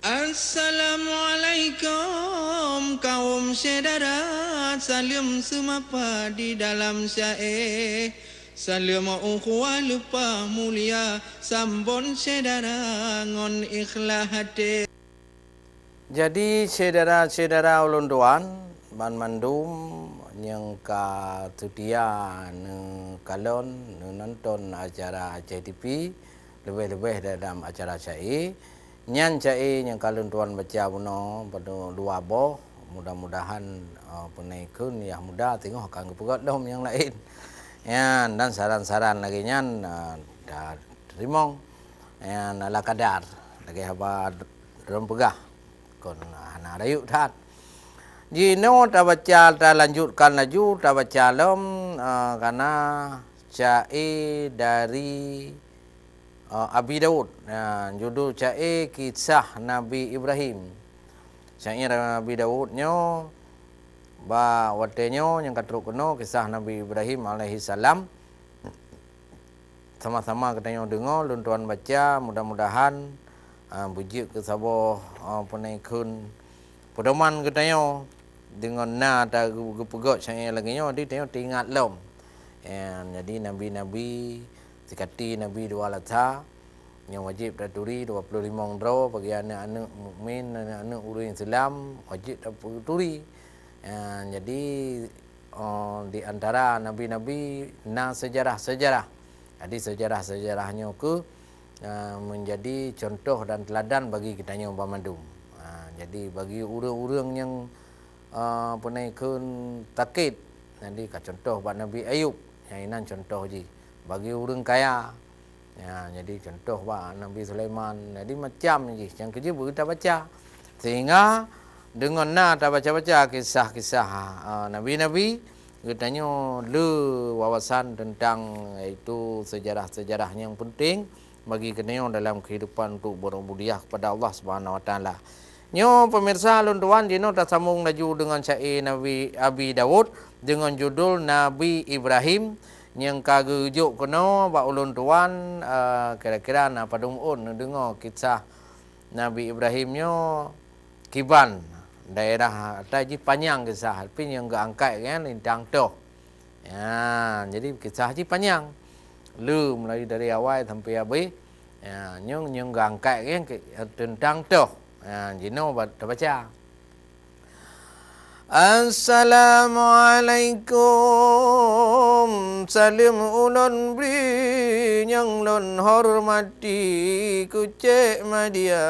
Assalamualaikum kaum saudara, salam semapa di dalam syair. Salam ukhuwah lupa mulia, sambon saudara ngon ikhlas hati. Jadi saudara-saudara ulun tuan, ban mandum yang ka tudia kalon nonton acara JTP lebih-lebih dalam acara syair. Nyan cai yang kalun tuan baca buno pada dua boh, mudah-mudahan punai kun yang muda tengok akan kepegat dom yang lain. Ya, dan saran-saran lagi nyan dah terima yang ala kadar lagi haba dalam pegah kon anak rayuk tat. Jino ta baca ta lanjutkan laju ta baca lom karena cai dari Abi Daud, judul cai kisah Nabi Ibrahim. Syair Nabi Daud nyo ba watenyo yang katruk keno kisah Nabi Ibrahim alaihi salam. Sama-sama kita dengar lun tuan baca, mudah-mudahan bujuk ke sabo penaikun pedoman kita dengan na ta gepegot syair lagi nyo di tengok tingat lom. Jadi nabi-nabi sekati Nabi dua lata yang wajib daturi 25 dro bagi anak-anak mukmin, anak-anak ulun Islam wajib daturi. Jadi di antara nabi-nabi na sejarah-sejarah. Jadi sejarah-sejarahnya ke menjadi contoh dan teladan bagi kita yang pemandum. Jadi bagi orang-orang yang penaikun takit, jadi contoh buat Nabi Ayub, yang ini contoh je. Bagi orang kaya, ya, jadi contoh Pak Nabi Sulaiman. Jadi macam je yang kerja kita baca. Sehingga dengan kita baca-baca kisah-kisah Nabi-Nabi, katanya le wawasan tentang itu sejarah-sejarah yang penting bagi kita dalam kehidupan untuk berubudiah kepada Allah Subhanahu Wa Taala. Nyo pemirsa lun tuan jino tak sambung laju dengan syair Nabi Abi Daud dengan judul Nabi Ibrahim. Yang kagejuk kena pak ulun tuan kira-kira na padung dengar kisah Nabi Ibrahimnya kiban daerah taji panjang kisah tapi yang gak angkat kan lintang toh. Ya, jadi kisah ji panjang. Lu mulai dari awal sampai habis. Ya, yang gak angkat kan tentang toh. Ya, jino baca. Assalamualaikum salim ulun beri yang lun hormati kucek media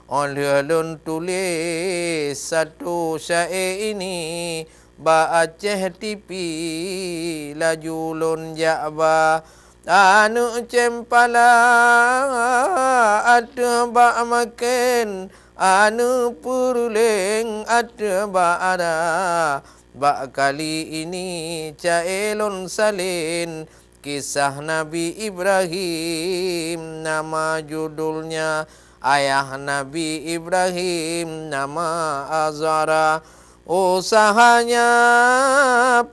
oleh lun tulis satu syair ini ba Aceh TV laju lun Jakba anu cempala ada ba makin anu puruleng ada ada bak kali ini caelon salin kisah Nabi Ibrahim, nama judulnya ayah Nabi Ibrahim nama Azara. Usahanya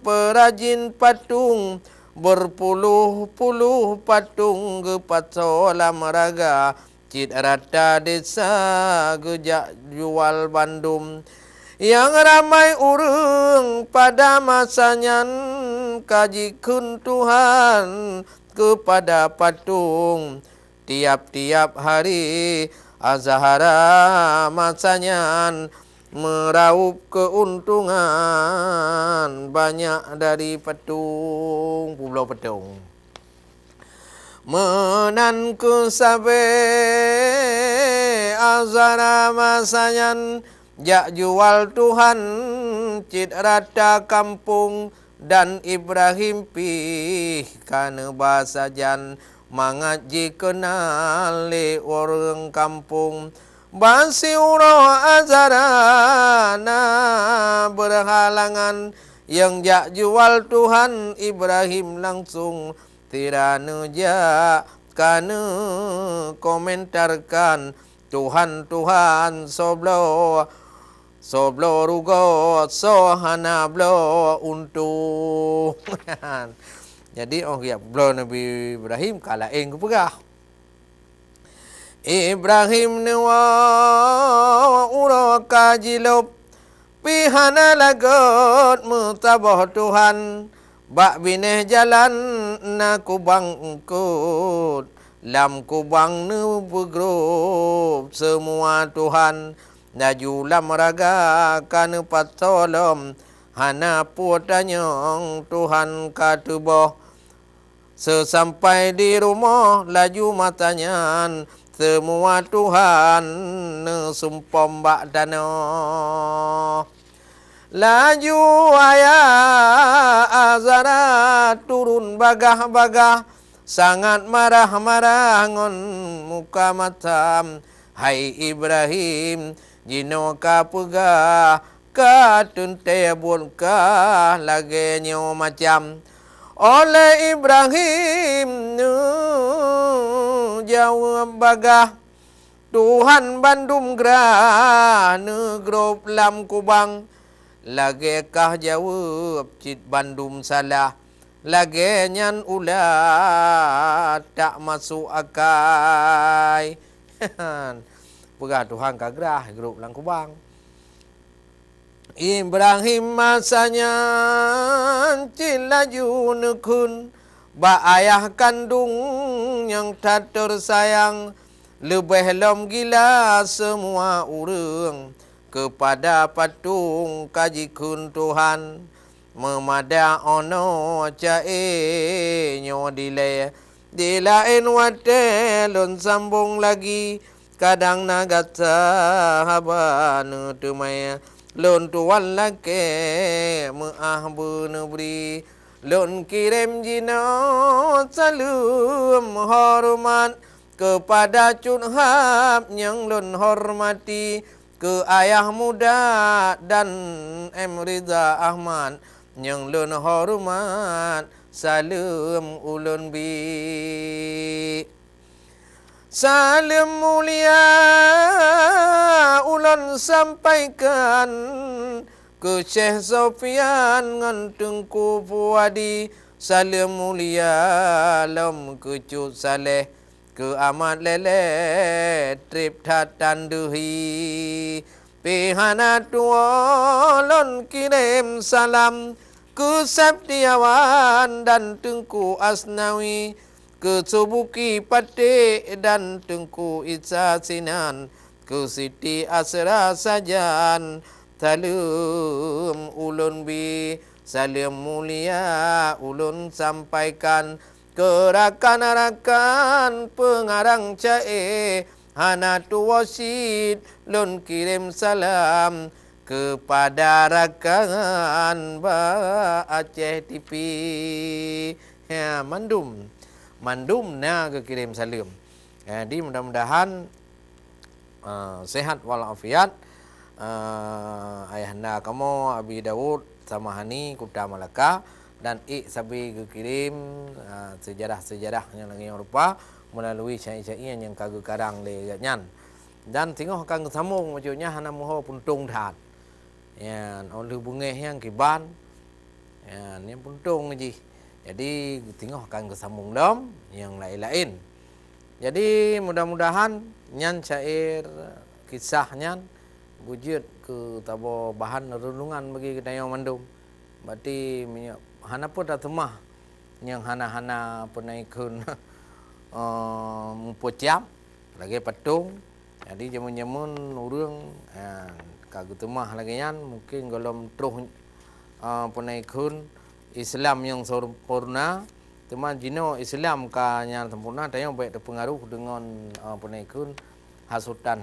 perajin patung berpuluh-puluh patung gepatsolam raga Cid rata desa gejak jual Bandung yang ramai urang pada masanya kajikun Tuhan kepada patung tiap-tiap hari azhara masanya meraup keuntungan banyak dari patung pulau patung. Menanku sabe azara masayan jak jual Tuhan cid rata kampung dan Ibrahim pih kana basajan mangaji kenal le orang kampung basi uroh azara na berhalangan yang jak jual Tuhan Ibrahim langsung tiranu ja kana komentarkan Tuhan soblo rugo sohana blo untuk jadi ya blo Nabi Ibrahim kala eng pegah Ibrahim newa uraka jilub pihana lagot mutabah Tuhan bak bineh jalan na kubang engkut lam kubang nu begrup semua Tuhan naju lam raga kan patolom hana puatanyong Tuhan katuboh sesampai di rumah laju matanya semua Tuhan sumpom bak dano laju ayah Azara turun bagah-bagah sangat marah-marah ngon muka matam hai Ibrahim jino ka pegah ka tunte bun ka lagi nyo macam oleh Ibrahim jawab bagah Tuhan bandum gerah negrop lam kubang lagi kah jawab cit bandum salah lagi nyan ulah tak masuk akai pegah Tuhan kagrah grup lam kubang Ibrahim masanya cilaju nekun ba ayah kandung yang tak tersayang lebih lom gila semua urang kepada patung kajikun Tuhan memada ono cae nyo dile dilain wate lon sambung lagi kadang nagata habanu tumaya lon tuan lake maah benebri lon kirim jino salam hormat kepada cunhab yang lon hormati ke ayah muda dan Riza Ahmad yang lon hormat salam ulun bi salam mulia ulun sampaikan ke Syekh Sofian ngan Tengku Fuadi salam mulia lam ke Cuk Saleh ke Ahmad Lele trip tatan duhi pihana tuolon kirim salam ke Septiawan dan Tengku Asnawi ke Subuki Pate dan Tengku Isa Sinan ke Siti Asra Sajan salam ulun bi salam mulia ulun sampaikan ke rakan-rakan pengarang cae Hanatu Wasid lun kirim salam kepada rakan ba Aceh TV ya mandum na ke kirim salam. Jadi mudah-mudahan sehat walafiat. Ayahanda kamu Abi Daud sama Hani Kuta Malaka dan sabi ke kirim sejarah-sejarahnya lagi yang rupa melalui syair-syair yang kagak karang le nyan dan tengok kang sambung maksudnya hana moho puntung that ya oleh bungeh yang kiban ya ni puntung ji jadi tengok kang sambung dom yang lain-lain jadi mudah-mudahan nyan syair kisahnya wujud ke tabo bahan renungan bagi kita yang mandum berarti hana pun dah temah yang hana-hana penaikun mempocap lagi patung jadi jamun-jamun urang kagu temah lagi yan mungkin golom terus penaikun Islam yang sempurna teman jino Islam ka yang sempurna tayang baik terpengaruh dengan penaikun hasutan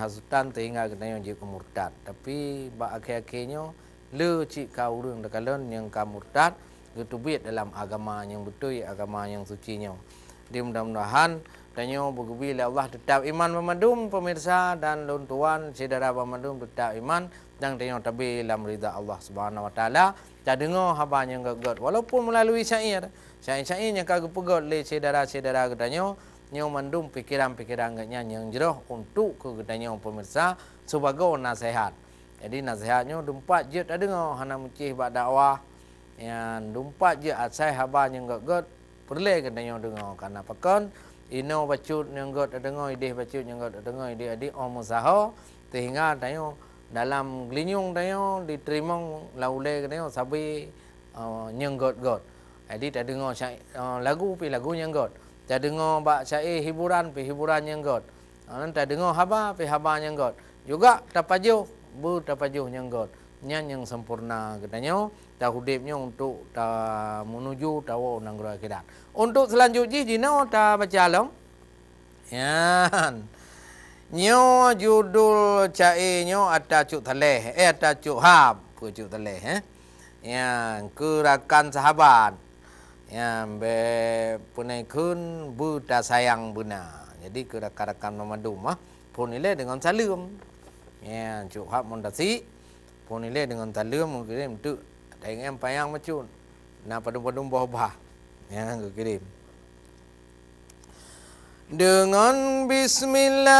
sehingga kena yang jadi murtad tapi ba akhir-akhirnya le cik kau urang dekalon yang ka murtad getubit dalam agama yang betul agama yang sucinya di mudah-mudahan tanya bergubi Allah tetap iman memadum pemirsa dan lon tuan saudara memadum tetap iman dan tanya tabi dalam ridha Allah Subhanahu wa taala tak dengar haba yang gagot walaupun melalui syair yang kagak pegot le saudara-saudara katanya yang mandum pikiran-pikiran yang jerah untuk ke katanya pemirsa sebagai nasihat jadi nasihatnya dumpat je tak dengar hana mucih bak dakwah yang dumpat je asai haba yang gagot perle katanya dengar karena pakon ino bacut nyenggot dengar idih bacut nyenggot dengar idih adik omusaho sehingga tayo dalam gelinyung tayo diterima laule tayo sabi nyenggot got. Jadi tak dengar lagu pi lagu nyenggot. Tak dengar bak syair hiburan pi hiburan nyenggot. Tak dengar haba pi haba nyenggot. Juga tapajuh tapajuh nyenggot. Nyan yang sempurna katanya dah hudipnya untuk menuju tawa nanggura akhirat. Untuk selanjutnya jino ta baca alam. Yan. Nyo judul cairnya ada cuk taleh, ada cuk hab, cuk taleh Yang kerakan sahabat. Yang be punai kun bu ta sayang buna. Jadi kerakan memadum pun ile dengan salam. Ya, cuk hab mondasi. Pun ile dengan salam kirim tu. Ada yang payang macun. Na padum-padum bawah. Yang kirim. Dengan bismillah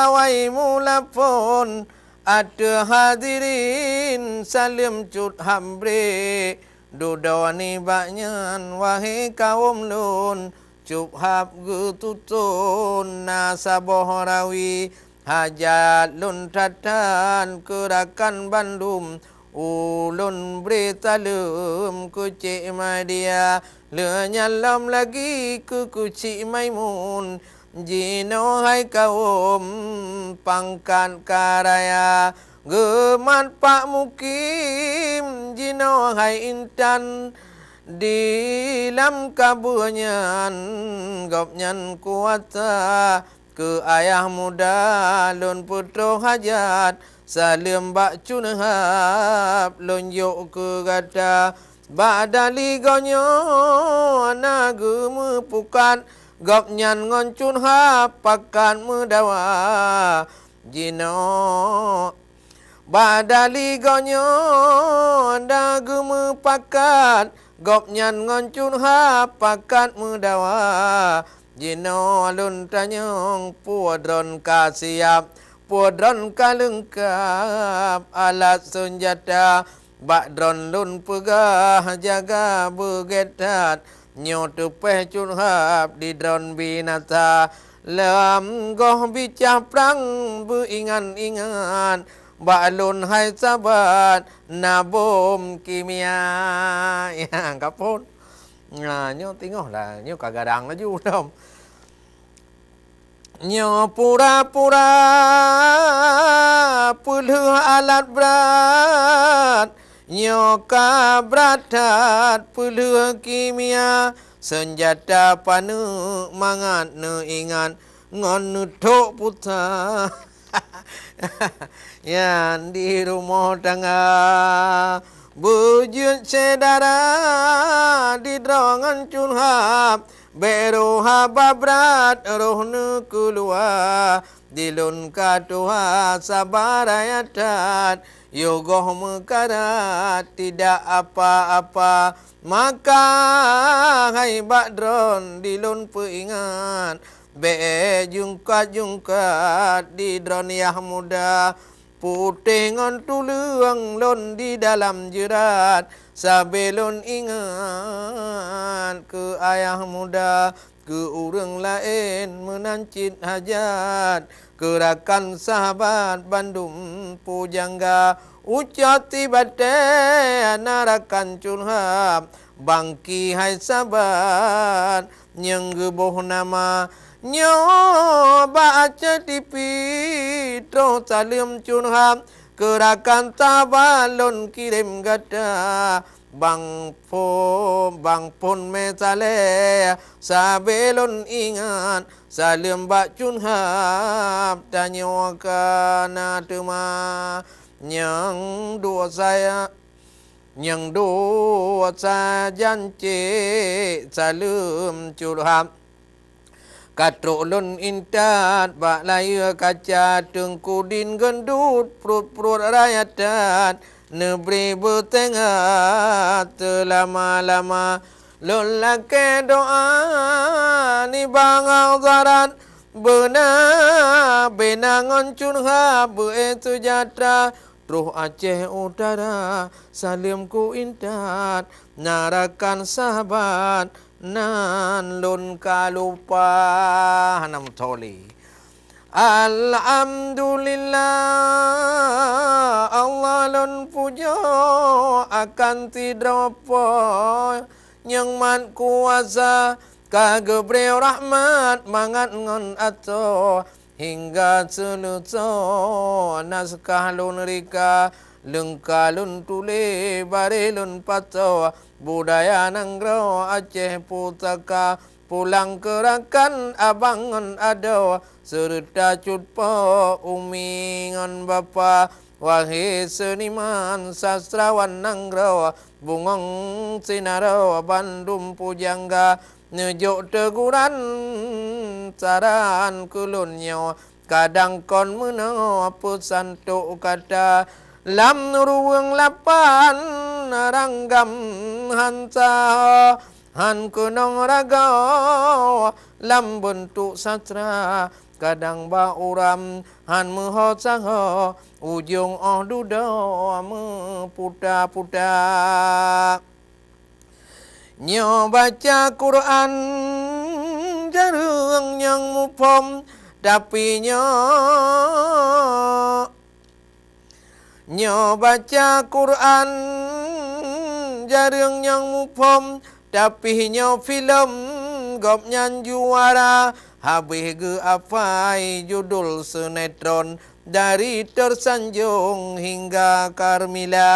awai mula pun ada hadirin salim cut hambre dudawani baknyan wahai kaum lun cup hab getutun nasaboh rawi hajat lun tatan kerakan Bandung ulun berita lum kucik media lenyalam lagi ke kucik Maimun jino hai kaum pangkat karaya gemat pak mukim jino hai intan di lam kabunyan gopnyan kuasa ke ayah muda lun putra hajat salim bak cunhab lun yok ke gada badali gonyo nagu pukat gop nyan ngon cunhab pakan mudawa jino badali gonyo nagu pakat gop nyan ngon cunhab pakat mudawa jino lun tanyong puadron kasiap puadron kalengkap alat senjata bak dron lun pegah jaga begetat nyot tepeh curhab di dron binata lam goh bicah prang beingan-ingan bak lun hai sabat nabom kimia yang kapun nyo tengok lah nyo kagadang laju dom nyo pura-pura puluh alat berat nyo kabratat puluh kimia senjata panu mangat ne ingat ngon nutuk puta yang di rumah tangga bujut sedara di drongan curhab beru haba berat roh nu keluar dilun katuha sabar ayatat yogoh mekarat tidak apa-apa maka hai badron dilun peingat be jungkat di dron yah muda putih ngon tulung lon di dalam jerat sabelon ingat ke ayah muda ke urang lain menancit hajat kerakan sahabat Bandung pujangga ucati bate narakan curhab bangki hai sahabat yang geboh nama nyoba aja tipi tro salim curhab kerakan tabalon kirim gada bang pon mesale sabelon ingat salim bak curhab tanya kana tuma yang dua saya yang dua janji salim curhab katrolun intat bak laya kaca tengkudin gendut perut rakyat negeri bertengah terlama-lama lelaki doa ni bangau zarat benar benangan curha bersejatra Ruh Aceh Utara salim ku intat narakan sahabat nan lun kalupa hanam toli. Alhamdulillah Allah lun puja akan tidropo yang man kuasa kagebre rahmat mangat ngon ato hingga celuto naskah lun rika lengka lun tule bare lun pato budaya nanggro Aceh Putaka pulang kerakan abangon ado serta cutpo umingon bapa wahai seniman sastrawan nanggro bungong sinaro Bandung pujangga nejuk teguran saran kulunnya kadang kon meno pesan tuk kata lam ruang lapan ranggam hansa han kunong raga lam bentuk sastra kadang ba uram han meho saho ujung duda me puta-puta nyo baca Quran jarang yang mupom tapi nyo baca Quran jarang yang mupom tapi nyo film gop nyan juara habis ge apai judul sinetron dari Tersanjung hingga Karmila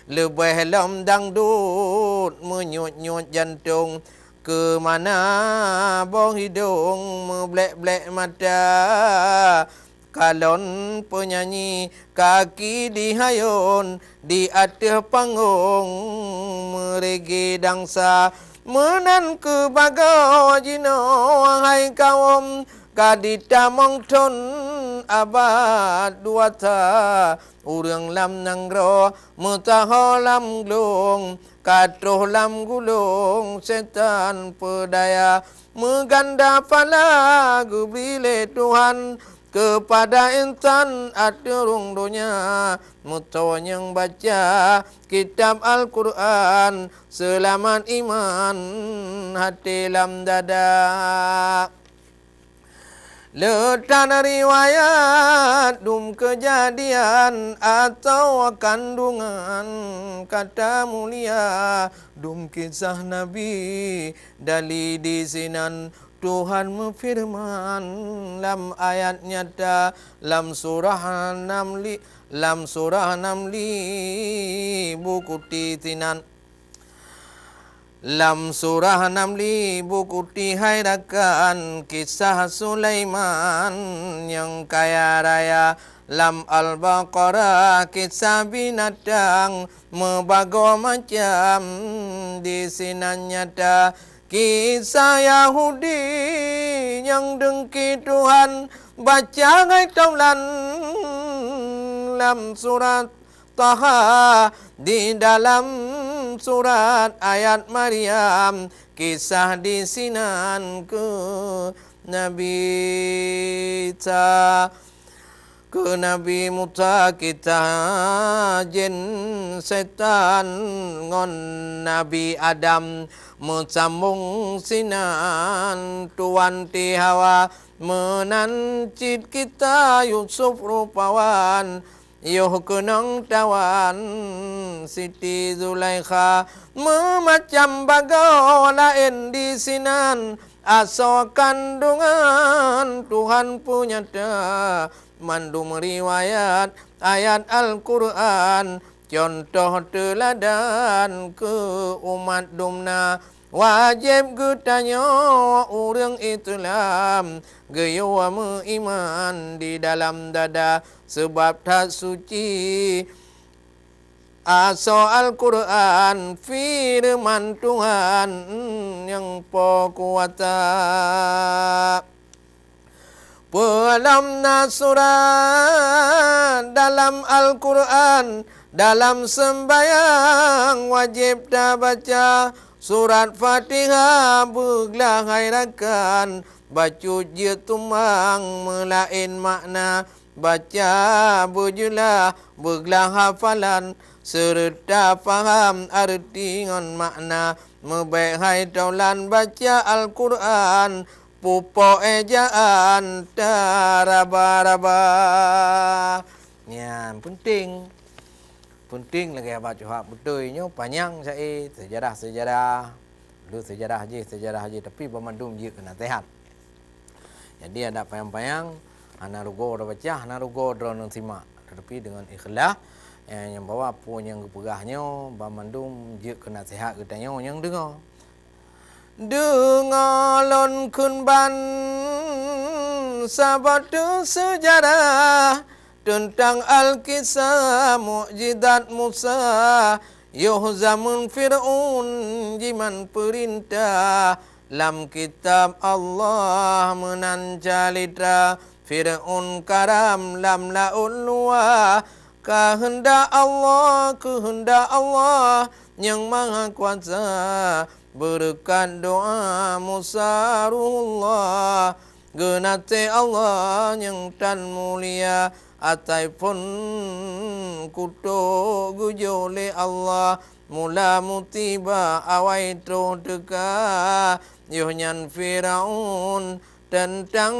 lebih lam dangdut menyut-nyut jantung ke mana bong hidung meblek-blek mata kalon penyanyi kaki dihayun di atas panggung merege dangsa menan ke bagau jino hai kaum kadita mongton abad duata urang lam nanggro mutaho lam glung katroh lam gulung setan pedaya meganda pala gubile Tuhan kepada insan aturung dunia muto yang baca kitab Al-Quran selamat iman hati lam dada letan riwayat dum kejadian atau kandungan kata mulia dum kisah Nabi dali di sinan Tuhan memfirman lam ayat nyata lam surah namli buku titinan lam surah namli buku tihairakan kisah Sulaiman yang kaya raya lam Al-Baqarah kisah binatang mebago macam di sinan nyata kisah Yahudi yang dengki Tuhan baca ngai taulan lam surat Taha di dalam surat ayat Maryam kisah di sinan ke Nabi Isa ke Nabi Musa kita jin setan ngon Nabi Adam mencambung sinan tuan ti Hawa menancit kita Yusuf rupawan yoh kenang tawan Siti Zulaikha memacam bagau lain di sinan aso kandungan Tuhan punya dah mandum riwayat ayat Al-Quran contoh teladan ke umat dumna wajib getanya orang Islam geyo iman di dalam dada sebab tak suci aso Al-Quran firman Tuhan yang kuasa dalam surah dalam Al-Quran dalam sembahyang wajib dah baca surat Fatihah beglah hairakan baca je tumang melain makna baca berjulah beglah hafalan serta faham arti ngon makna mebaik hai taulan baca Al-Quran pupo ejaan taraba-raba. Ya, penting lagi apa cuhak betulnya panjang saya sejarah dulu sejarah haji tapi pemandum je kena sehat. Jadi ada payang-payang ana rugo dah baca ana rugo drone simak tetapi dengan ikhlas yang bawa apa yang kepegahnya pemandum je kena sehat katanya yang dengar lon kun ban sabatu sejarah tentang Al-Kisah mukjizat Musa Yuhzamun Fir'aun jiman perintah lam kitab Allah menancalitra Fir'aun karam lam laun luah kehendak Allah yang maha kuasa berkat doa Musa ruhullah genate Allah yang tan mulia ataupun kuto gujole Allah mula mutiba awai tro teka yohnyan Firaun tentang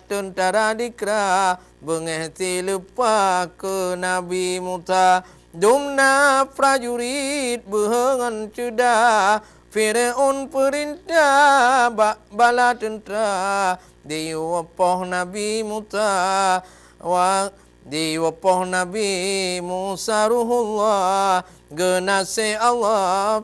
tentara dikra bengehti lupa ke Nabi Musa dumna prajurit behengan cuda Firaun perintah bala tentera diwapoh Nabi Musa diwapoh Nabi Musa ruhullah genase Allah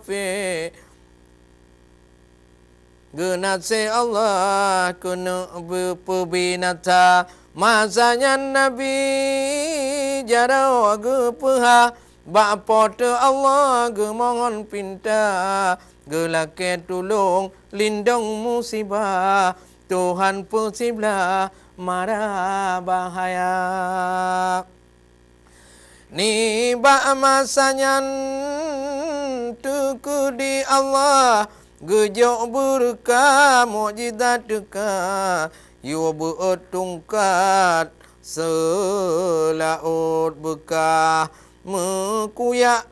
genase Allah kena berbinata masanya Nabi jarau gepeha bapot Allah gemongon pinta gelake tulung lindung musibah Tuhan persiblah marah bahaya ni ba masanya tuku di Allah gejok berkah mukjizat dekat yu bertungkat selaut bekah mekuyak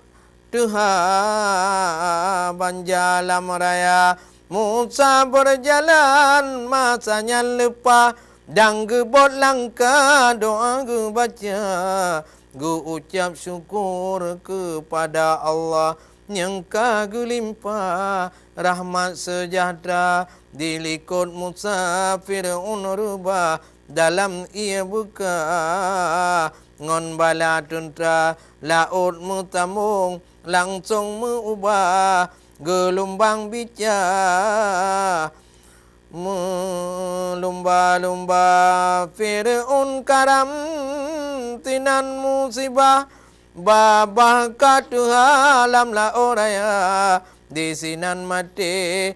Tuhan banjalam raya Musa berjalan masanya lepas dan gebot langkah doa gebaca ucap syukur kepada Allah yang kagelimpah rahmat sejahtera dilikut Musa Fir'aun rubah dalam ia buka ngon bala tentera laut mutamung langsung mengubah gelombang bicara melumba-lumba Fir'aun karam tinan musibah babah katuha alam la oraya di sinan mati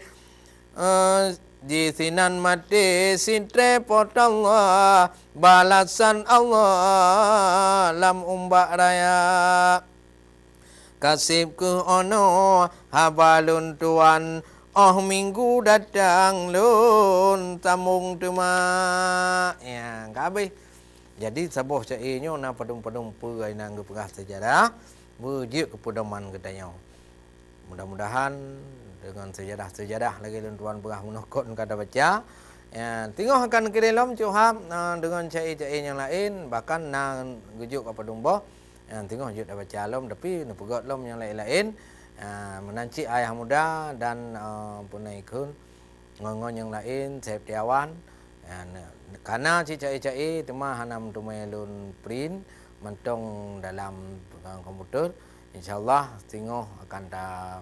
sintre pot Allah balasan Allah lam umbak raya kasih ke ono habalun tuan minggu datang lun tamung tuma ya kabeh jadi sabuh cairnya na padung-padung perai nang gepegah sejarah berjik kepedoman katanya mudah-mudahan dengan sejarah lagi lun tuan pegah menokot kata baca ya tengok akan ke dalam cuham dengan cair-cair yang lain bahkan nang gejuk kepadung boh yang tengok juk dah baca lom tapi nak pegot lom yang lain-lain menanci ayah muda dan punai kun ngon yang lain Septiawan karena cicai-cicai temah hanam tumai lun print mentong dalam komputer insyaallah tengok akan dah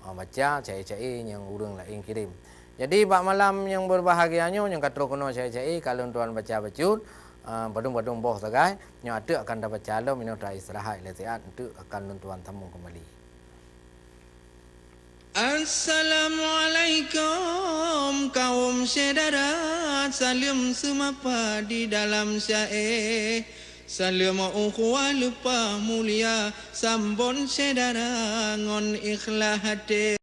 baca cicai-cicai yang urang lain kirim. Jadi bak malam yang berbahagianya yang katro kono cicai-cicai kalau tuan baca bacut badung-badung boh sagai yang ada akan dapat calon minum dah istirahat latihan untuk akan tuan tamu kembali. Assalamualaikum kaum saudara salam semapa di dalam syair salam ukhuwah lupa mulia sambon saudara ngon ikhlas hati